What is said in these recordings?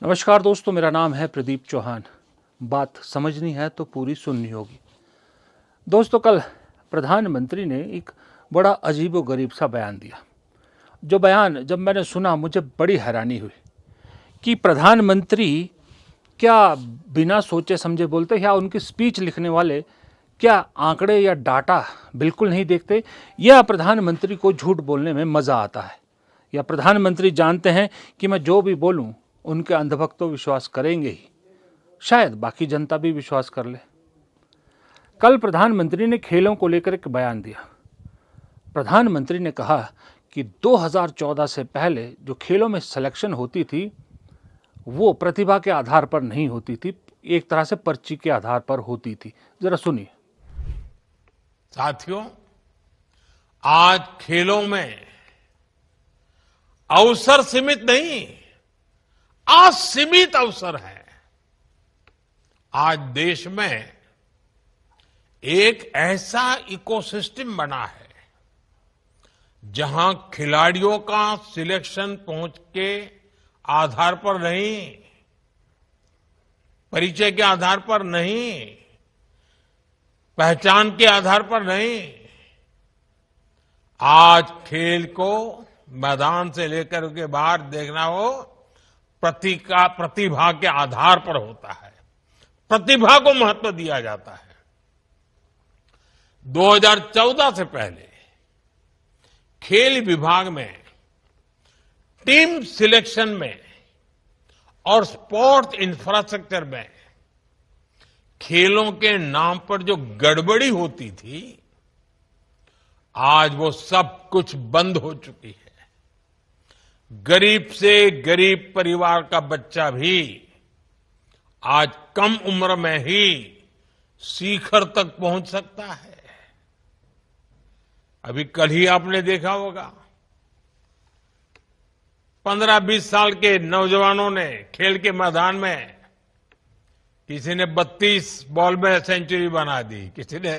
नमस्कार दोस्तों, मेरा नाम है प्रदीप चौहान। बात समझनी है तो पूरी सुननी होगी। दोस्तों, कल प्रधानमंत्री ने एक बड़ा अजीबोगरीब सा बयान दिया। जो बयान जब मैंने सुना मुझे बड़ी हैरानी हुई कि प्रधानमंत्री क्या बिना सोचे समझे बोलते, या उनकी स्पीच लिखने वाले क्या आंकड़े या डाटा बिल्कुल नहीं देखते, या प्रधानमंत्री को झूठ बोलने में मज़ा आता है, या प्रधानमंत्री जानते हैं कि मैं जो भी बोलूं उनके अंधभक्त तो विश्वास करेंगे ही, शायद बाकी जनता भी विश्वास कर ले। कल प्रधानमंत्री ने खेलों को लेकर एक बयान दिया। प्रधानमंत्री ने कहा कि 2014 से पहले जो खेलों में सिलेक्शन होती थी वो प्रतिभा के आधार पर नहीं होती थी, एक तरह से पर्ची के आधार पर होती थी। जरा सुनिए। साथियों, आज खेलों में अवसर सीमित नहीं, असीमित अवसर है। आज देश में एक ऐसा इकोसिस्टम बना है जहां खिलाड़ियों का सिलेक्शन पहुंच के आधार पर नहीं, परिचय के आधार पर नहीं, पहचान के आधार पर नहीं, आज खेल को मैदान से लेकर के बाहर देखना हो प्रतिभा के आधार पर होता है। प्रतिभा को महत्व दिया जाता है। 2014 से पहले खेल विभाग में टीम सिलेक्शन में और स्पोर्ट्स इंफ्रास्ट्रक्चर में खेलों के नाम पर जो गड़बड़ी होती थी, आज वो सब कुछ बंद हो चुकी है। गरीब से गरीब परिवार का बच्चा भी आज कम उम्र में ही शिखर तक पहुंच सकता है। अभी कल ही आपने देखा होगा 15-20 साल के नौजवानों ने खेल के मैदान में, किसी ने 32 बॉल में सेंचुरी बना दी, किसी ने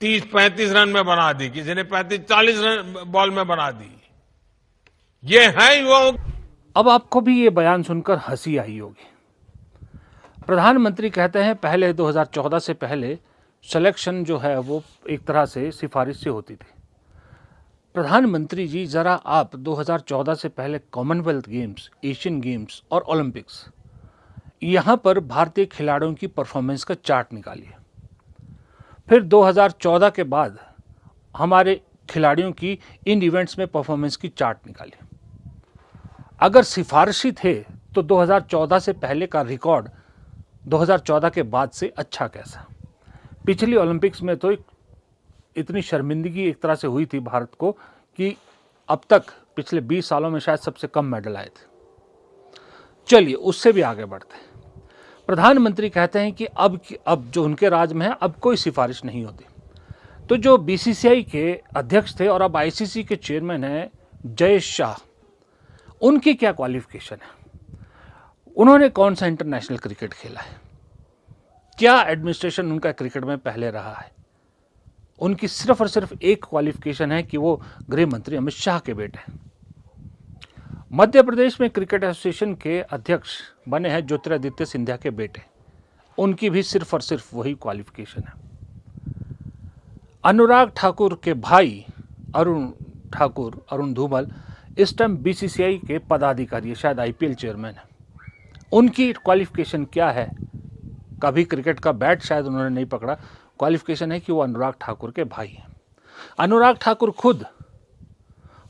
30-35 रन में बना दी, किसी ने 35-40 रन बॉल में बना दी। ये है युवाओं। अब आपको भी ये बयान सुनकर हंसी आई होगी। प्रधानमंत्री कहते हैं पहले 2014 से पहले सिलेक्शन जो है वो एक तरह से सिफारिश से होती थी। प्रधानमंत्री जी, जरा आप 2014 से पहले कॉमनवेल्थ गेम्स, एशियन गेम्स और ओलंपिक्स, यहाँ पर भारतीय खिलाड़ियों की परफॉर्मेंस का चार्ट निकालिए। फिर 2014 के बाद हमारे खिलाड़ियों की इन इवेंट्स में परफॉर्मेंस की चार्ट निकालिए। अगर सिफारिशी थे तो 2014 से पहले का रिकॉर्ड 2014 के बाद से अच्छा कैसा? पिछली ओलंपिक्स में तो इतनी शर्मिंदगी एक तरह से हुई थी भारत को कि अब तक पिछले 20 सालों में शायद सबसे कम मेडल आए थे। चलिए उससे भी आगे बढ़ते हैं। प्रधानमंत्री कहते हैं कि अब जो उनके राज में है अब कोई सिफारिश नहीं होती। तो जो बीसीसीआई के अध्यक्ष थे और अब आईसीसी के चेयरमैन हैं जयेश शाह, उनकी क्या क्वालिफिकेशन है? उन्होंने कौन सा इंटरनेशनल क्रिकेट खेला है? क्या एडमिनिस्ट्रेशन उनका क्रिकेट में पहले रहा है? उनकी सिर्फ और सिर्फ एक क्वालिफिकेशन है कि वो गृह मंत्री अमित शाह के बेटे हैं। मध्य प्रदेश में क्रिकेट एसोसिएशन के अध्यक्ष बने हैं ज्योतिरादित्य सिंधिया के बेटे, उनकी भी सिर्फ और सिर्फ वही क्वालिफिकेशन है। अनुराग ठाकुर के भाई अरुण धूमल इस टाइम बीसीसीआई के पदाधिकारी, शायद आईपीएल चेयरमैन है। उनकी क्वालिफिकेशन क्या है? कभी क्रिकेट का बैट शायद उन्होंने नहीं पकड़ा। क्वालिफिकेशन है कि वो अनुराग ठाकुर के भाई हैं। अनुराग ठाकुर खुद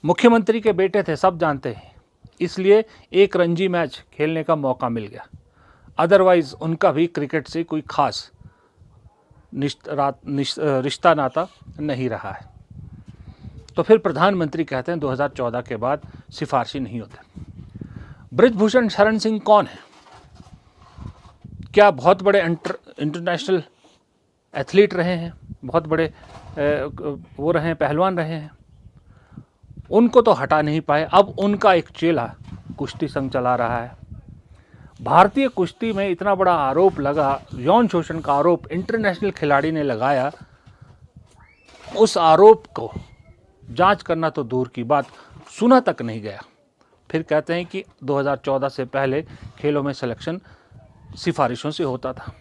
मुख्यमंत्री के बेटे थे, सब जानते हैं, इसलिए एक रणजी मैच खेलने का मौका मिल गया। अदरवाइज उनका भी क्रिकेट से कोई खास रिश्ता नाता नहीं रहा है। तो फिर प्रधानमंत्री कहते हैं 2014 के बाद सिफारिशी नहीं होते। बृजभूषण शरण सिंह कौन है? क्या बहुत बड़े इंटरनेशनल एथलीट रहे हैं, बहुत बड़े वो रहे हैं, पहलवान रहे हैं। उनको तो हटा नहीं पाए। अब उनका एक चेला कुश्ती संघ चला रहा है। भारतीय कुश्ती में इतना बड़ा आरोप लगा, यौन शोषण का आरोप इंटरनेशनल खिलाड़ी ने लगाया। उस आरोप को जांच करना तो दूर की बात, सुना तक नहीं गया। फिर कहते हैं कि 2014 से पहले खेलों में सिलेक्शन सिफारिशों से होता था।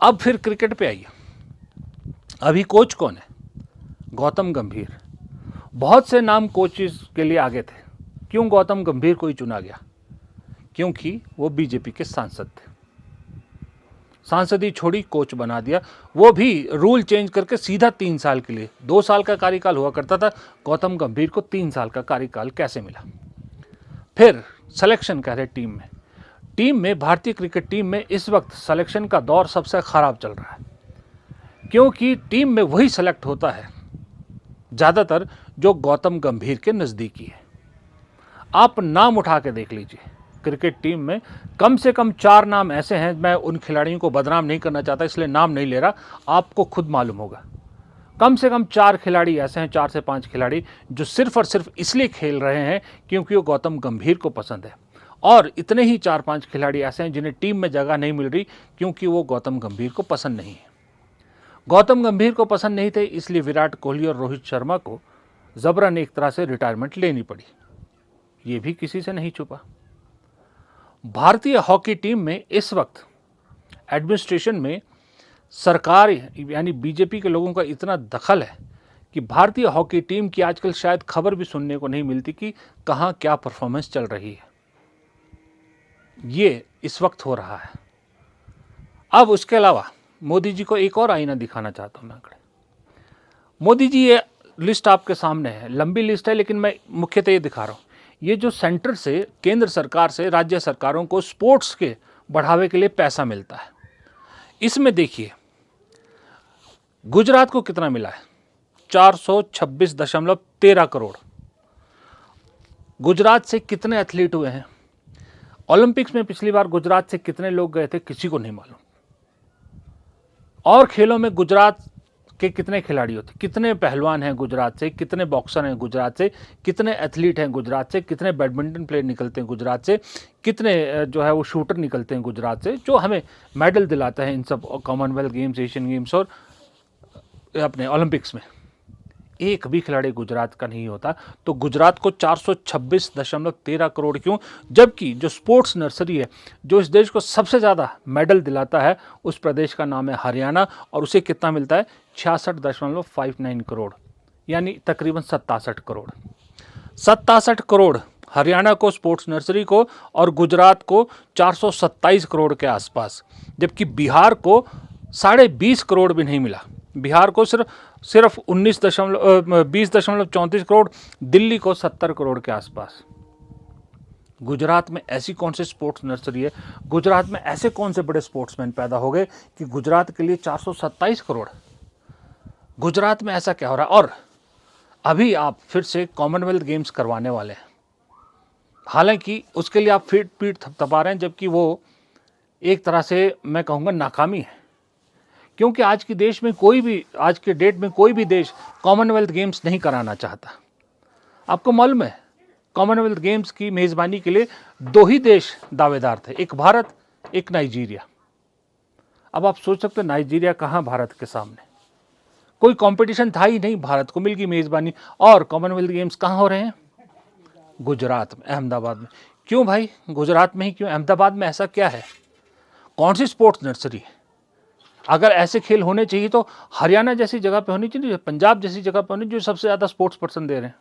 अब फिर क्रिकेट पे आइए। अभी कोच कौन है? गौतम गंभीर। बहुत से नाम कोचेस के लिए आगे थे। क्यों गौतम गंभीर को ही चुना गया? क्योंकि वो बीजेपी के सांसद थे। सांसदी छोड़ी, कोच बना दिया, वो भी रूल चेंज करके सीधा 3 साल के लिए। 2 साल का कार्यकाल हुआ करता था, गौतम गंभीर को 3 साल का कार्यकाल कैसे मिला? फिर सिलेक्शन कह रहे टीम में भारतीय क्रिकेट टीम में इस वक्त सिलेक्शन का दौर सबसे खराब चल रहा है, क्योंकि टीम में वही सेलेक्ट होता है ज़्यादातर जो गौतम गंभीर के नज़दीकी है। आप नाम उठा के देख लीजिए, क्रिकेट टीम में कम से कम 4 नाम ऐसे हैं, मैं उन खिलाड़ियों को बदनाम नहीं करना चाहता इसलिए नाम नहीं ले रहा, आपको खुद मालूम होगा। कम से कम 4 खिलाड़ी ऐसे हैं, 4 से 5 खिलाड़ी जो सिर्फ और सिर्फ इसलिए खेल रहे हैं क्योंकि वो गौतम गंभीर को पसंद है, और इतने ही 4-5 खिलाड़ी ऐसे हैं जिन्हें टीम में जगह नहीं मिल रही क्योंकि वो गौतम गंभीर को पसंद नहीं है। गौतम गंभीर को पसंद नहीं थे, इसलिए विराट कोहली और रोहित शर्मा को जबरन एक तरह से रिटायरमेंट लेनी पड़ी। ये भी किसी से नहीं छुपा। भारतीय हॉकी टीम में इस वक्त एडमिनिस्ट्रेशन में सरकार यानी बीजेपी के लोगों का इतना दखल है कि भारतीय हॉकी टीम की आजकल शायद खबर भी सुनने को नहीं मिलती कि कहाँ क्या परफॉर्मेंस चल रही है। ये इस वक्त हो रहा है। अब उसके अलावा मोदी जी को एक और आईना दिखाना चाहता हूं मैं। मोदी जी, ये लिस्ट आपके सामने है, लंबी लिस्ट है, लेकिन मैं मुख्यतः ये दिखा रहा हूं। ये जो सेंटर से, केंद्र सरकार से राज्य सरकारों को स्पोर्ट्स के बढ़ावे के लिए पैसा मिलता है, इसमें देखिए गुजरात को कितना मिला है, 426.13 करोड़। गुजरात से कितने एथलीट हुए हैं? ओलंपिक्स में पिछली बार गुजरात से कितने लोग गए थे, किसी को नहीं मालूम। और खेलों में गुजरात के कितने खिलाड़ी होते, कितने पहलवान हैं गुजरात से, कितने बॉक्सर हैं गुजरात से, कितने एथलीट हैं गुजरात से, कितने बैडमिंटन प्लेयर निकलते हैं गुजरात से, कितने जो है वो शूटर निकलते हैं गुजरात से, जो हमें मेडल दिलाते हैं इन सब कॉमनवेल्थ गेम्स, एशियन गेम्स और अपने ओलंपिक्स में। एक भी खिलाड़ी गुजरात का नहीं होता। तो गुजरात को 426.13 करोड़ क्यों? जबकि जो स्पोर्ट्स नर्सरी है, जो इस देश को सबसे ज़्यादा मेडल दिलाता है, उस प्रदेश का नाम है हरियाणा, और उसे कितना मिलता है? 66.59 करोड़, यानी तकरीबन 67 करोड़। 67 करोड़ हरियाणा को, स्पोर्ट्स नर्सरी को, और गुजरात को 427 करोड़ के आसपास। जबकि बिहार को 20.5 करोड़ भी नहीं मिला। बिहार को सिर्फ 20.34 करोड़, दिल्ली को 70 करोड़ के आसपास। गुजरात में ऐसी कौन सी स्पोर्ट्स नर्सरी है, गुजरात में ऐसे कौन से बड़े स्पोर्ट्समैन पैदा हो गए कि गुजरात के लिए 427 करोड़? गुजरात में ऐसा क्या हो रहा है? और अभी आप फिर से कॉमनवेल्थ गेम्स करवाने वाले हैं, हालांकि उसके लिए आप पीठ थपथपा रहे हैं, जबकि वो एक तरह से मैं कहूँगा नाकामी है, क्योंकि आज के डेट में कोई भी देश कॉमनवेल्थ गेम्स नहीं कराना चाहता। आपको मालूम है, कॉमनवेल्थ गेम्स की मेज़बानी के लिए 2 ही देश दावेदार थे, एक भारत, एक नाइजीरिया। अब आप सोच सकते हैं नाइजीरिया कहाँ भारत के सामने? कोई कंपटीशन था ही नहीं, भारत को मिल गई मेज़बानी। और कॉमनवेल्थ गेम्स कहाँ हो रहे हैं? गुजरात में, अहमदाबाद में। क्यों भाई गुजरात में ही क्यों? अहमदाबाद में ऐसा क्या है? कौन सी स्पोर्ट्स नर्सरी है? अगर ऐसे खेल होने चाहिए तो हरियाणा जैसी जगह पे होनी चाहिए, पंजाब जैसी जगह पे होनी चाहिए, जो सबसे ज़्यादा स्पोर्ट्स पर्सन दे रहे हैं,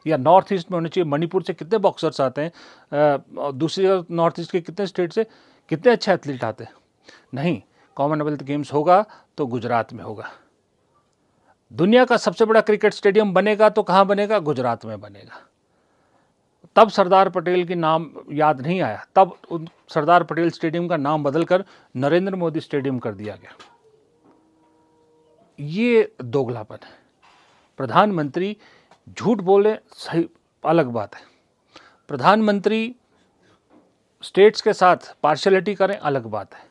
या नॉर्थ ईस्ट में होनी चाहिए। मणिपुर से कितने बॉक्सर्स आते हैं, दूसरी जगह नॉर्थ ईस्ट के कितने स्टेट से कितने अच्छे एथलीट आते हैं। नहीं, कॉमनवेल्थ गेम्स होगा तो गुजरात में होगा। दुनिया का सबसे बड़ा क्रिकेट स्टेडियम बनेगा तो कहाँ बनेगा? गुजरात में बनेगा। तब सरदार पटेल की नाम याद नहीं आया, तब सरदार पटेल स्टेडियम का नाम बदलकर नरेंद्र मोदी स्टेडियम कर दिया गया। ये दोगलापन है। प्रधानमंत्री झूठ बोले, सही अलग बात है। प्रधानमंत्री स्टेट्स के साथ पार्शियलिटी करें, अलग बात है।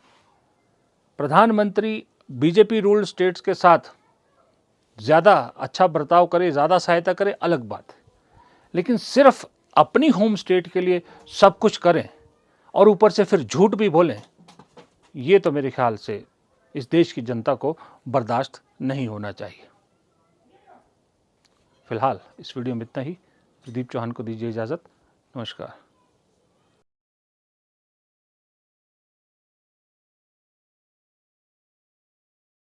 प्रधानमंत्री बीजेपी रूल्ड स्टेट्स के साथ ज़्यादा अच्छा बर्ताव करे, ज़्यादा सहायता करे, अलग बात है। लेकिन सिर्फ अपनी होम स्टेट के लिए सब कुछ करें और ऊपर से फिर झूठ भी बोलें, ये तो मेरे ख्याल से इस देश की जनता को बर्दाश्त नहीं होना चाहिए। फिलहाल इस वीडियो में इतना ही। प्रदीप चौहान को दीजिए इजाज़त। नमस्कार।